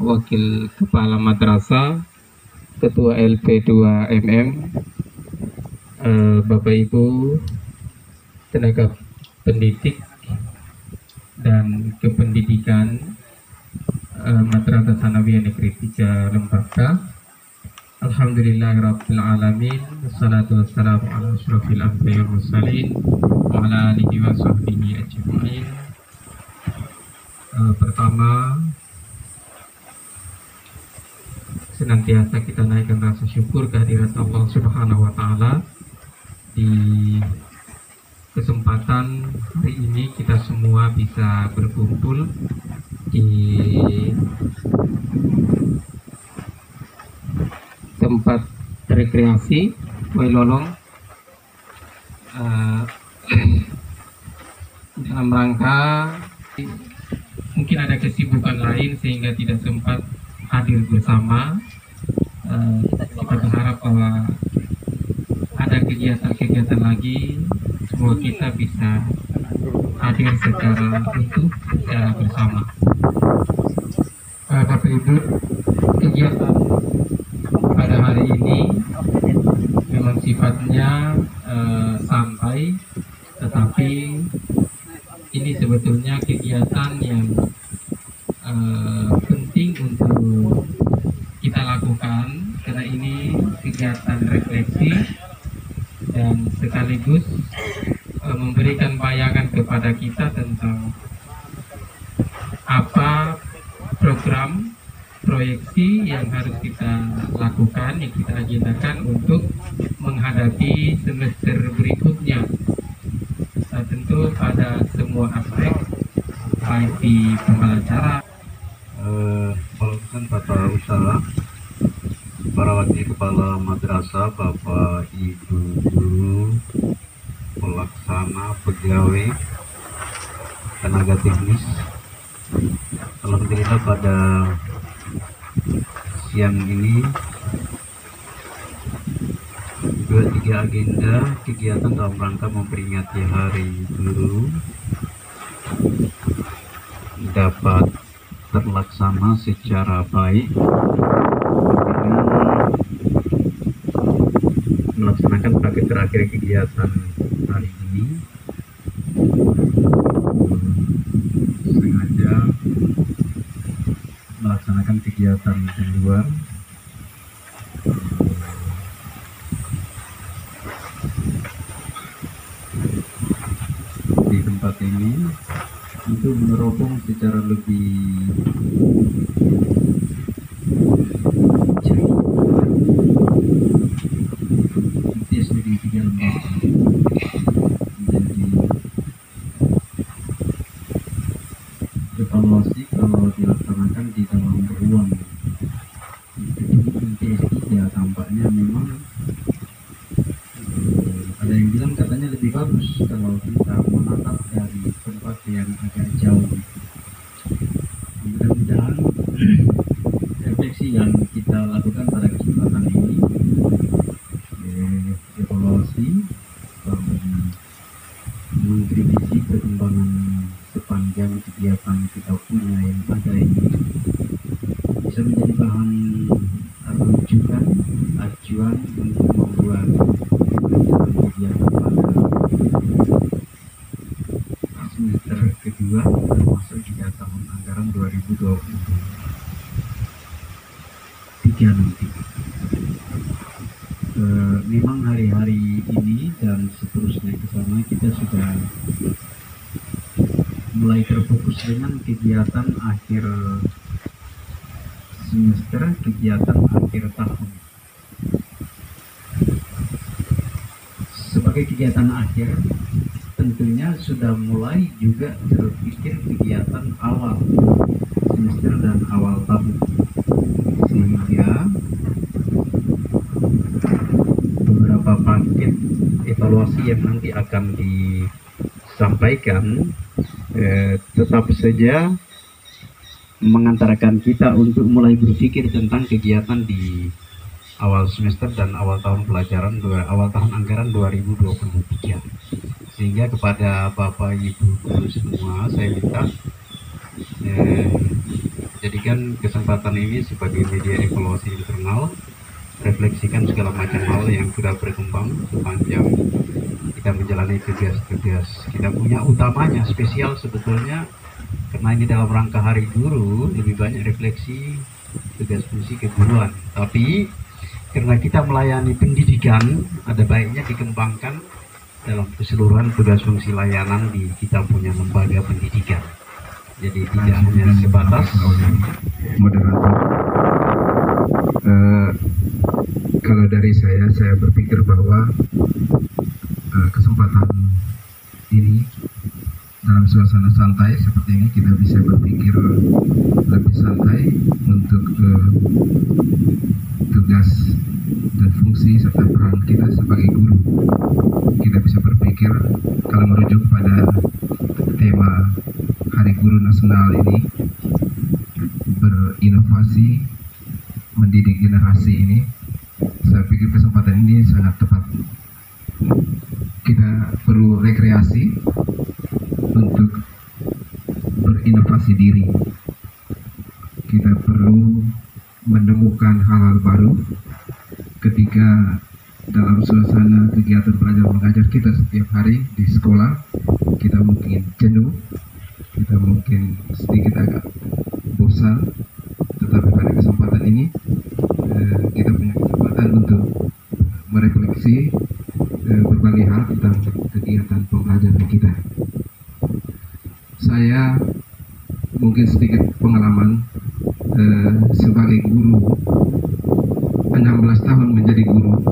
Wakil Kepala Madrasah, Ketua LP2MM, Bapak Ibu tenaga pendidik dan kependidikan Madrasah Tsanawiyah Negeri 3 Lembaga. Alhamdulillahirabbil alamin, wassalatu wassalamu ala asyrofil anbiya'i wal mursalin wa ala alihi wa sahbihi ajma'in. Pertama, senantiasa kita naikkan rasa syukur kehadirat Allah Subhanahu wa taala. Di kesempatan hari ini kita semua bisa berkumpul di tempat rekreasi Wailolong dalam rangka mungkin ada kesibukan lain sehingga tidak sempat hadir bersama. Kita berharap bahwa ada kegiatan-kegiatan lagi, semua kita bisa hadir secara utuh, secara bersama. Bapak Ibu, kegiatan pada hari ini memang sifatnya santai, tetapi ini sebetulnya kegiatan yang penting untuk kita lakukan, karena ini kegiatan refleksi dan sekaligus memberikan bayangan kepada kita tentang apa program proyeksi yang harus kita lakukan, yang kita agendakan untuk menghadapi semester berikutnya. Tentu pada semua aspek, baik di pembelajaran, melakukan tata usaha, para wakil kepala madrasah, bapak ibu guru, pelaksana, pegawai, tenaga teknis. Alhamdulillah pada siang ini 23 agenda kegiatan dalam rangka memperingati Hari Guru dapat terlaksana secara baik dengan melaksanakan terakhir kegiatan hari ini. Sengaja melaksanakan kegiatan di luar di tempat ini untuk meneropong secara lebih di 3 lembaga menjadi evaluasi kalau dilaksanakan di dalam ruang MTS 3. Tampaknya memang ada yang bilang katanya lebih bagus kalau kita menatap dari tempat yang agak jauh. Mudah-mudahan refleksi yang kita lakukan pada kesempatan ini, evaluasi dan mengkritisi perkembangan sepanjang kegiatan kita punya yang ada ini, bisa menjadi bahan rujukan, acuan untuk membuat kegiatan pada semester kedua, termasuk juga tahun anggaran 2023 nanti. Memang hari-hari ini dan seterusnya ke sana kita sudah mulai terfokus dengan kegiatan akhir semester, kegiatan akhir tahun. Sebagai kegiatan akhir, tentunya sudah mulai juga terpikir kegiatan awal semester dan awal tahun, sehingga beberapa paket evaluasi yang nanti akan disampaikan tetap saja mengantarkan kita untuk mulai berpikir tentang kegiatan di awal semester dan awal tahun pelajaran, awal tahun anggaran 2023. Sehingga kepada Bapak Ibu guru semua saya minta jadi jadikan kesempatan ini sebagai media evaluasi internal, refleksikan segala macam hal yang sudah berkembang sepanjang kita menjalani tugas-tugas kita punya. Utamanya spesial sebetulnya karena ini dalam rangka Hari Guru, lebih banyak refleksi tugas fungsi keguruan. Tapi karena kita melayani pendidikan, ada baiknya dikembangkan dalam keseluruhan tugas fungsi layanan di kita punya lembaga pendidikan. Jadi tidak hanya sebatas moderator. Kalau dari saya berpikir bahwa kesempatan ini dalam suasana santai seperti ini kita bisa berpikir lebih santai untuk tugas dan fungsi serta peran kita sebagai guru. Kita bisa berpikir kalau merujuk pada tema Hari Guru Nasional ini, berinovasi mendidik generasi ini, saya pikir kesempatan ini sangat tepat. Kita perlu rekreasi untuk berinovasi diri. Kita perlu menemukan hal-hal baru ketika dalam suasana kegiatan belajar mengajar kita setiap hari di sekolah. Kita mungkin jenuh, kita mungkin sedikit agak bosan, tetapi pada kesempatan ini kita punya kesempatan untuk merefleksi berbagai hal tentang kegiatan pembelajaran kita. Saya mungkin sedikit pengalaman sebagai guru, 16 tahun menjadi guru.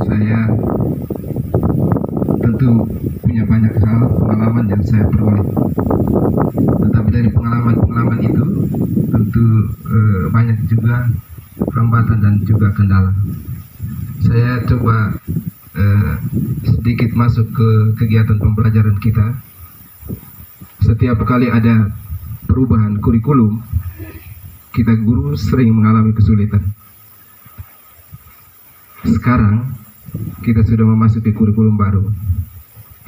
Saya tentu punya banyak hal pengalaman yang saya peroleh, tetapi dari pengalaman itu tentu banyak juga hambatan dan juga kendala. Saya coba sedikit masuk ke kegiatan pembelajaran kita. Setiap kali ada perubahan kurikulum, kita guru sering mengalami kesulitan. Sekarang kita sudah memasuki kurikulum baru.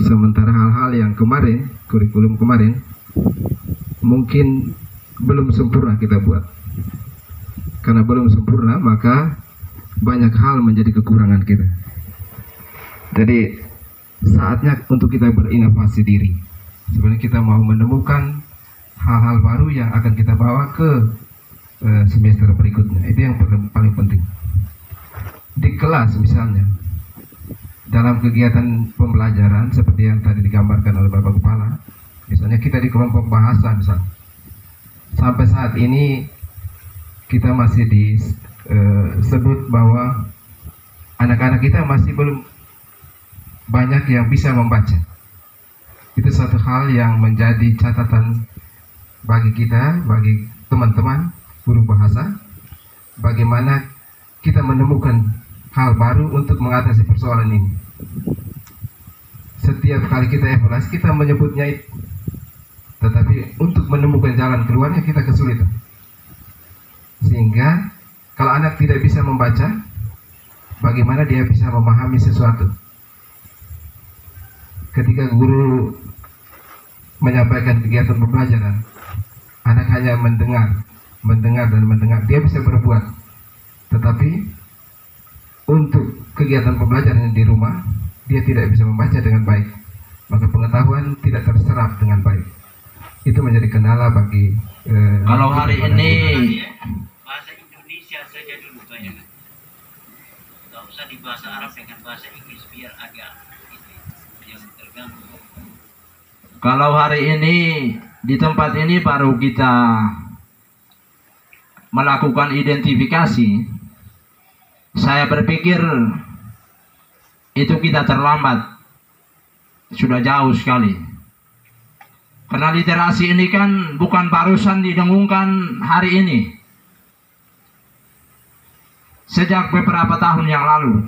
Sementara hal-hal yang kemarin, kurikulum kemarin, mungkin belum sempurna kita buat. Karena belum sempurna, maka banyak hal menjadi kekurangan kita. Jadi saatnya untuk kita berinovasi diri. Sebenarnya kita mau menemukan hal-hal baru yang akan kita bawa ke semester berikutnya. Itu yang paling penting. Di kelas misalnya, dalam kegiatan pembelajaran seperti yang tadi digambarkan oleh Bapak Kepala, misalnya kita di kelompok bahasa misalnya, sampai saat ini kita masih disebut bahwa anak-anak kita masih belum banyak yang bisa membaca. Itu satu hal yang menjadi catatan bagi kita, bagi teman-teman guru bahasa, bagaimana kita menemukan hal baru untuk mengatasi persoalan ini. Setiap kali kita evaluasi, kita menyebutnya itu, tetapi untuk menemukan jalan keluarnya kita kesulitan. Sehingga kalau anak tidak bisa membaca, bagaimana dia bisa memahami sesuatu? Ketika guru menyampaikan kegiatan pembelajaran, anak hanya mendengar dan mendengar, dia bisa berbuat. Tetapi untuk kegiatan pembelajaran di rumah, dia tidak bisa membaca dengan baik, maka pengetahuan tidak terserap dengan baik. Itu menjadi kendala bagi kalau hari ini bahasa Indonesia saja dulu banyak, nggak usah di bahasa Arab dengan bahasa Inggris biar agak itu yang terganggu. kalau hari ini di tempat ini baru kita melakukan identifikasi, saya berpikir itu kita terlambat, sudah jauh sekali. Karena literasi ini kan bukan barusan didengungkan hari ini, sejak beberapa tahun yang lalu.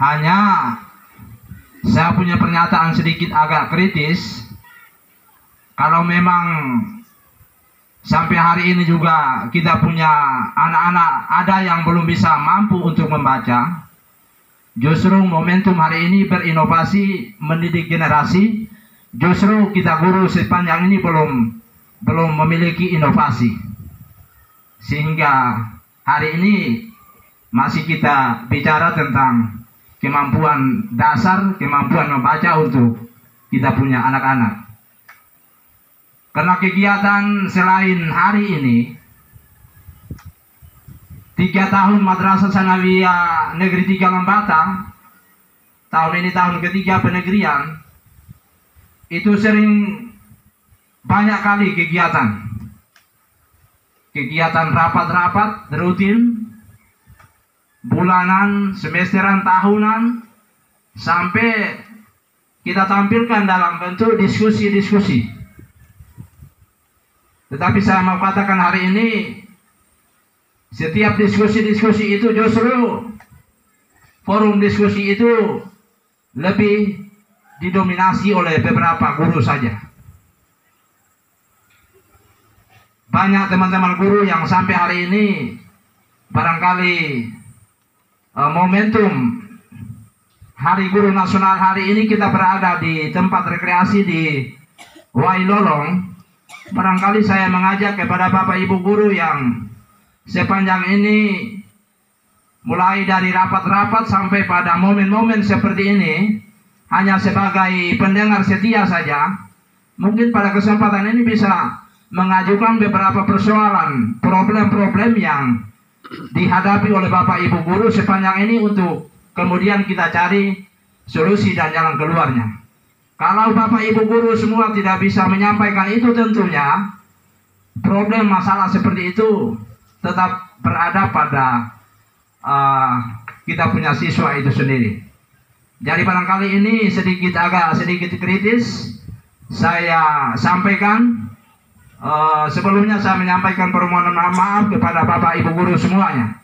Hanya saya punya pernyataan sedikit agak kritis, kalau memang sampai hari ini juga kita punya anak-anak ada yang belum bisa mampu untuk membaca, justru momentum hari ini berinovasi mendidik generasi, justru kita guru sepanjang ini belum belum memiliki inovasi, sehingga hari ini masih kita bicara tentang kemampuan dasar, kemampuan membaca untuk kita punya anak-anak. Karena kegiatan selain hari ini, 3 tahun Madrasah Sanawiyah Negeri 3 Lembata, tahun ini tahun ketiga penegrian, itu sering banyak kali kegiatan rapat-rapat rutin, bulanan, semesteran, tahunan, sampai kita tampilkan dalam bentuk diskusi-diskusi. Tetapi saya mau katakan hari ini, setiap diskusi-diskusi itu justru forum diskusi itu lebih didominasi oleh beberapa guru saja. Banyak teman-teman guru yang sampai hari ini barangkali momentum Hari Guru Nasional hari ini kita berada di tempat rekreasi di Wailolong. Barangkali saya mengajak kepada Bapak Ibu guru yang sepanjang ini, mulai dari rapat-rapat sampai pada momen-momen seperti ini, hanya sebagai pendengar setia saja, mungkin pada kesempatan ini bisa mengajukan beberapa persoalan, problem-problem yang dihadapi oleh Bapak Ibu guru sepanjang ini untuk kemudian kita cari solusi dan jalan keluarnya. Kalau Bapak Ibu guru semua tidak bisa menyampaikan itu, tentunya problem masalah seperti itu tetap berada pada kita punya siswa itu sendiri. Jadi barangkali ini agak sedikit kritis saya sampaikan. Sebelumnya saya menyampaikan permohonan maaf kepada Bapak Ibu guru semuanya,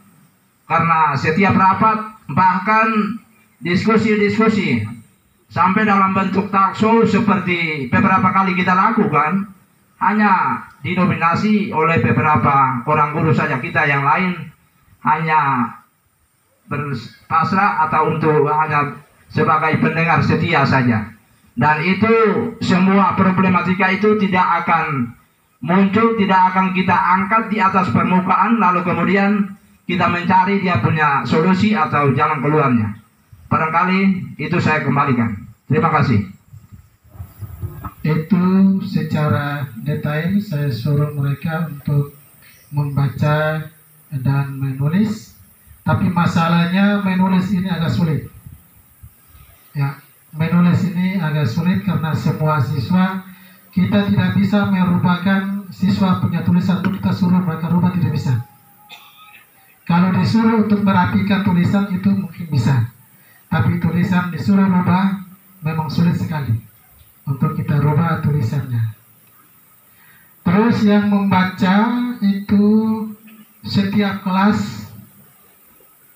karena setiap rapat bahkan diskusi-diskusi sampai dalam bentuk talk show seperti beberapa kali kita lakukan hanya didominasi oleh beberapa orang guru saja. Kita yang lain hanya berpasrah atau untuk hanya sebagai pendengar setia saja, dan itu semua problematika itu tidak akan muncul, tidak akan kita angkat di atas permukaan lalu kemudian kita mencari dia punya solusi atau jalan keluarnya. Barangkali itu saya kembalikan. Terima kasih. Itu secara detail saya suruh mereka untuk membaca dan menulis, tapi masalahnya menulis ini agak sulit. Ya, menulis ini agak sulit karena semua siswa, kita tidak bisa merupakan siswa punya tulisan untuk kita suruh mereka rubah, tidak bisa. Kalau disuruh untuk merapikan tulisan itu mungkin bisa, tapi tulisan disuruh rubah memang sulit sekali untuk kita rubah tulisannya. Terus yang membaca itu setiap kelas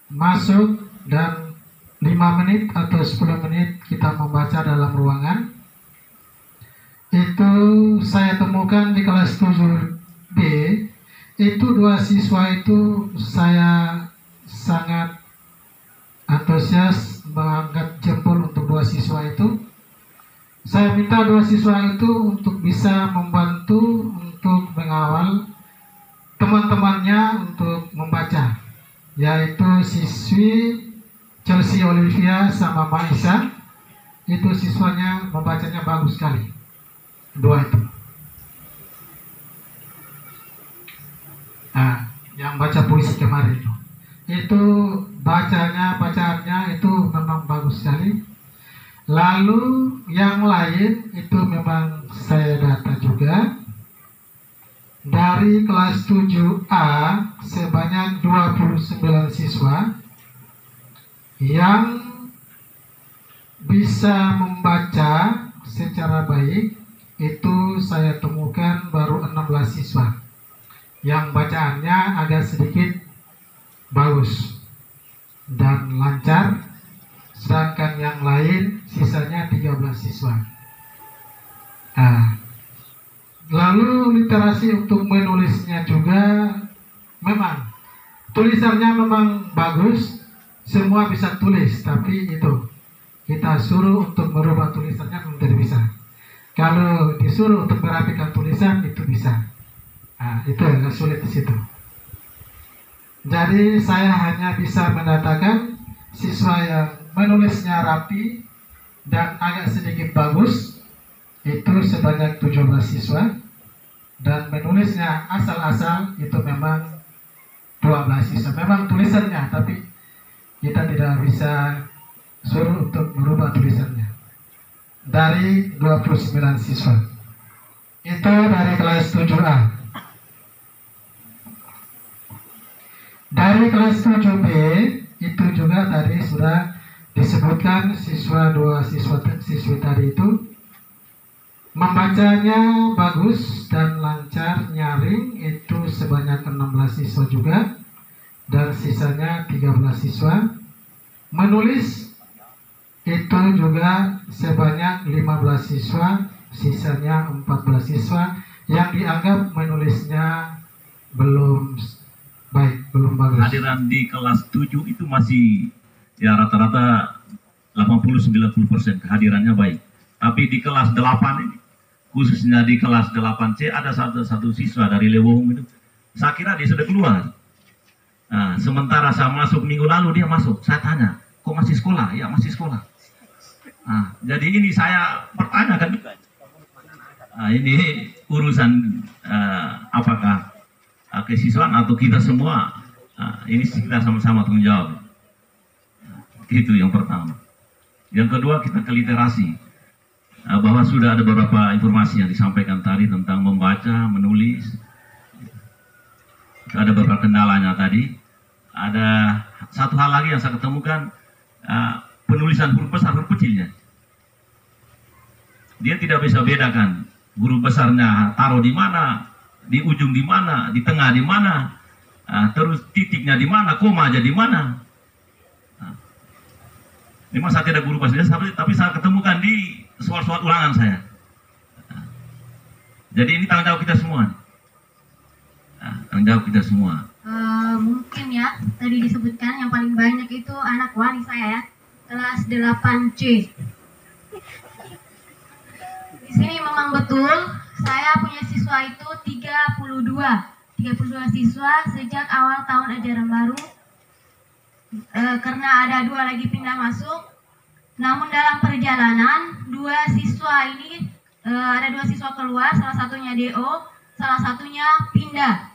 masuk dan 5 menit atau 10 menit kita membaca dalam ruangan. Itu saya temukan di kelas 7B, itu 2 siswa itu saya sangat antusias mengangkat jempol untuk 2 siswa itu. Saya minta 2 siswa itu untuk bisa membantu untuk mengawal teman-temannya untuk membaca, yaitu siswi Chelsea Olivia sama Maisa. Itu siswanya membacanya bagus sekali, 2 itu. Nah, yang baca puisi kemarin itu bacaannya itu memang bagus sekali. Lalu yang lain itu memang saya data juga dari kelas 7A sebanyak 29 siswa yang bisa membaca secara baik. Itu saya temukan baru 16 siswa yang bacaannya agak sedikit bagus dan lancar, sedangkan yang lain sisanya 13 siswa. Nah, lalu literasi untuk menulisnya juga memang tulisannya memang bagus, semua bisa tulis, tapi itu kita suruh untuk merubah tulisannya belum tidak bisa. Kalau disuruh untuk merapikan tulisan itu bisa. Nah, itu agak sulit di situ. Jadi saya hanya bisa mengatakan siswa yang menulisnya rapi dan agak sedikit bagus itu sebanyak 17 siswa, dan menulisnya asal-asal itu memang 12 siswa. Memang tulisannya, tapi kita tidak bisa suruh untuk merubah tulisannya. Dari 29 siswa itu dari kelas 7A. Dari kelas 7B itu juga tadi sudah disebutkan siswi tadi itu membacanya bagus dan lancar, nyaring itu sebanyak 16 siswa juga, dan sisanya 13 siswa. Menulis itu juga sebanyak 15 siswa, sisanya 14 siswa yang dianggap menulisnya belum baik, belum bagus. Hadiran di kelas 7 itu masih ya rata-rata 80-90% kehadirannya baik. Tapi di kelas 8 ini, khususnya di kelas 8C ada satu siswa dari Lewong itu. Saya kira dia sudah keluar. Nah, sementara saya masuk minggu lalu dia masuk. Saya tanya, kok masih sekolah? Ya masih sekolah. Nah, jadi ini saya bertanya kan, ini urusan apakah kesiswaan atau kita semua, ini kita sama-sama tanggung jawab. Itu yang pertama. Yang kedua, kita ke literasi, bahwa sudah ada beberapa informasi yang disampaikan tadi tentang membaca, menulis. Ada beberapa kendalanya tadi. Ada satu hal lagi yang saya ketemukan, penulisan huruf besar, huruf kecilnya. Dia tidak bisa bedakan huruf besarnya taruh di mana, di ujung di mana, di tengah di mana, terus titiknya di mana, koma aja di mana. Memang saya tidak guru bahasa Indonesia, tapi saya ketemukan di soal-soal ulangan saya. Jadi ini tanggung jawab kita semua. Tanggung jawab kita semua. Mungkin ya, tadi disebutkan yang paling banyak itu anak wani saya ya, kelas 8C. Di sini memang betul, saya punya siswa itu 32 siswa sejak awal tahun ajaran baru. Karena ada 2 lagi pindah masuk. Namun dalam perjalanan 2 siswa ini ada 2 siswa keluar, salah satunya DO, salah satunya pindah.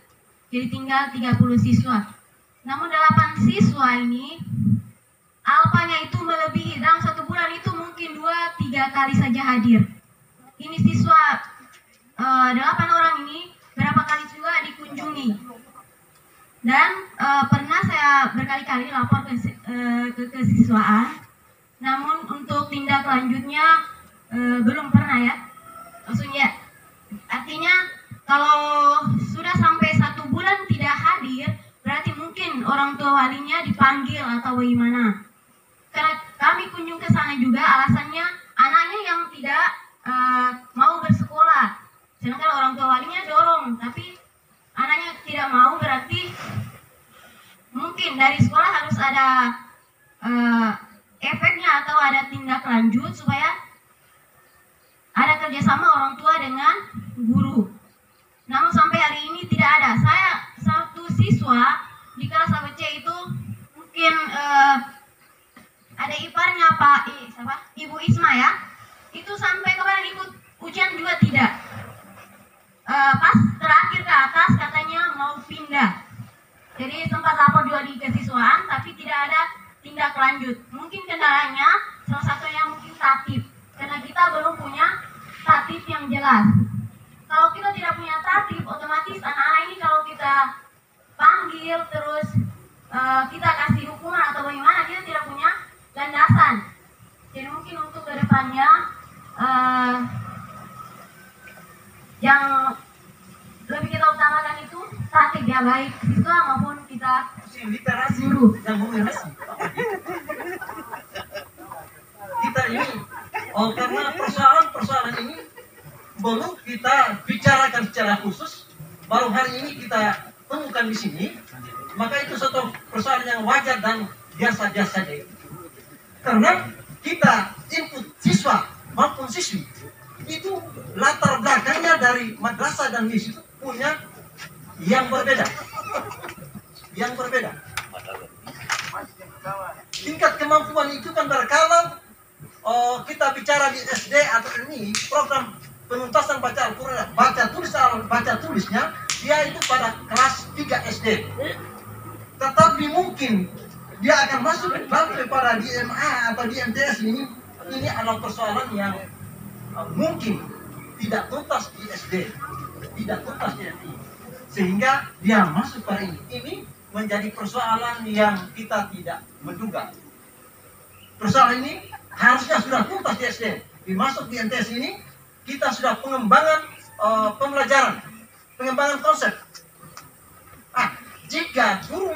Jadi tinggal 30 siswa. Namun 8 siswa ini alfanya itu melebihi, dalam 1 bulan itu mungkin 2-3 kali saja hadir. Ini siswa 8 orang ini berapa kali juga dikunjungi. Dan pernah saya berkali-kali lapor ke kesiswaan, namun untuk tindak lanjutnya belum pernah ya. Maksudnya artinya kalau sudah sampai 1 bulan tidak hadir, berarti mungkin orang tua walinya dipanggil atau bagaimana. Karena kami kunjung ke sana juga, alasannya anaknya yang tidak mau bersekolah, sedangkan orang tua walinya dorong, tapi anaknya tidak mau, berarti mungkin dari sekolah harus ada efeknya atau ada tindak lanjut supaya ada kerjasama orang tua dengan guru. Namun sampai hari ini tidak ada. Saya satu siswa di kelas ABC itu mungkin ada iparnya Ibu Isma ya. Itu sampai kemarin ikut ujian juga tidak. Pas terakhir ke atas katanya mau pindah. Jadi sempat lapor juga di kesiswaan, tapi tidak ada tindak lanjut. Mungkin kendalanya salah satunya mungkin tatib, karena kita belum punya tatib yang jelas. Kalau kita tidak punya tatib, otomatis anak-anak ini kalau kita panggil terus kita kasih hukuman atau bagaimana, kita tidak punya landasan. Jadi mungkin untuk kedepannya yang lebih kita utamakan itu tatib ya, baik siswa maupun kita guru. Kita ini, karena persoalan ini belum kita bicarakan secara khusus, baru hari ini kita temukan di sini, maka itu satu persoalan yang wajar dan biasa-biasa saja. Karena kita input siswa maupun siswi itu dari madrasah dan MIS itu punya yang berbeda. Yang berbeda. Tingkat kemampuan itu kan kalau kita bicara di SD atau ini program penuntasan baca Al-Quran, baca tulisnya dia itu pada kelas 3 SD. Tetapi mungkin dia akan masuk pada di MA atau di MTS ini adalah persoalan yang mungkin tidak tuntas di SD, tidak tuntas di SD, sehingga dia masuk pada ini. Ini menjadi persoalan yang kita tidak menduga. Persoalan ini harusnya sudah tuntas di SD, dimasuk di MTS ini kita sudah pengembangan pembelajaran, pengembangan konsep. Jika guru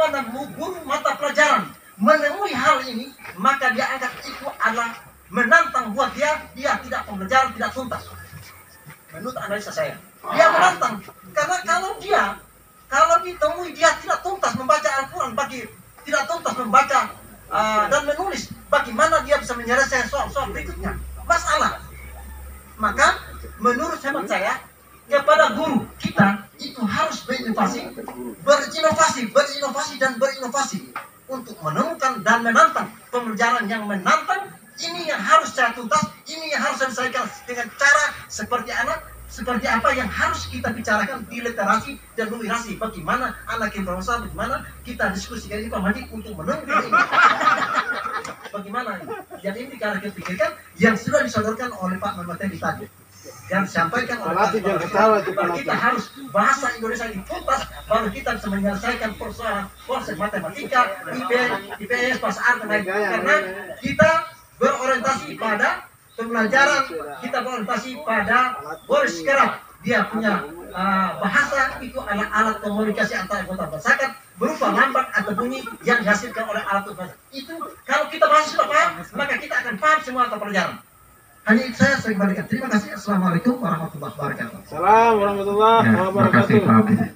mata pelajaran menemui hal ini, maka dia akan itu adalah menantang buat dia tidak pembelajaran tidak tuntas. Menurut analisa saya, dia menantang karena kalau ditemui dia tidak tuntas membaca Al-Quran, tidak tuntas membaca dan menulis, bagaimana dia bisa menyelesaikan soal-soal berikutnya? Masalah. Maka menurut hemat saya, kepada guru kita itu harus berinovasi untuk menemukan dan menantang pembelajaran yang menantang. Ini yang harus secara tuntas, ini yang harus diselesaikan dengan cara seperti apa yang harus kita bicarakan di literasi dan numerasi. Bagaimana anak yang berusaha, bagaimana kita diskusikan ini Pak Madi untuk menemukan ini. Bagaimana ini? Yang ini kita pikirkan yang sudah disodorkan oleh Pak Mamateli tadi, yang disampaikan oleh Pak kita harus bahasa Indonesia ini tuntas, baru kita bisa menyelesaikan persoalan konsep matematika, IPS, bahasa Arab, karena kita berorientasi pada pembelajaran, kita berorientasi pada Boris Kerap. Dia punya bahasa itu adalah alat komunikasi antara anggota masyarakat berupa lambang atau bunyi yang dihasilkan oleh alat komunikasi. Itu kalau kita bahasa sudah paham, maka kita akan paham semua mata pelajaran. Hanya itu saya kembalikan. Terima kasih. Assalamualaikum warahmatullahi wabarakatuh. Assalamualaikum warahmatullahi wabarakatuh.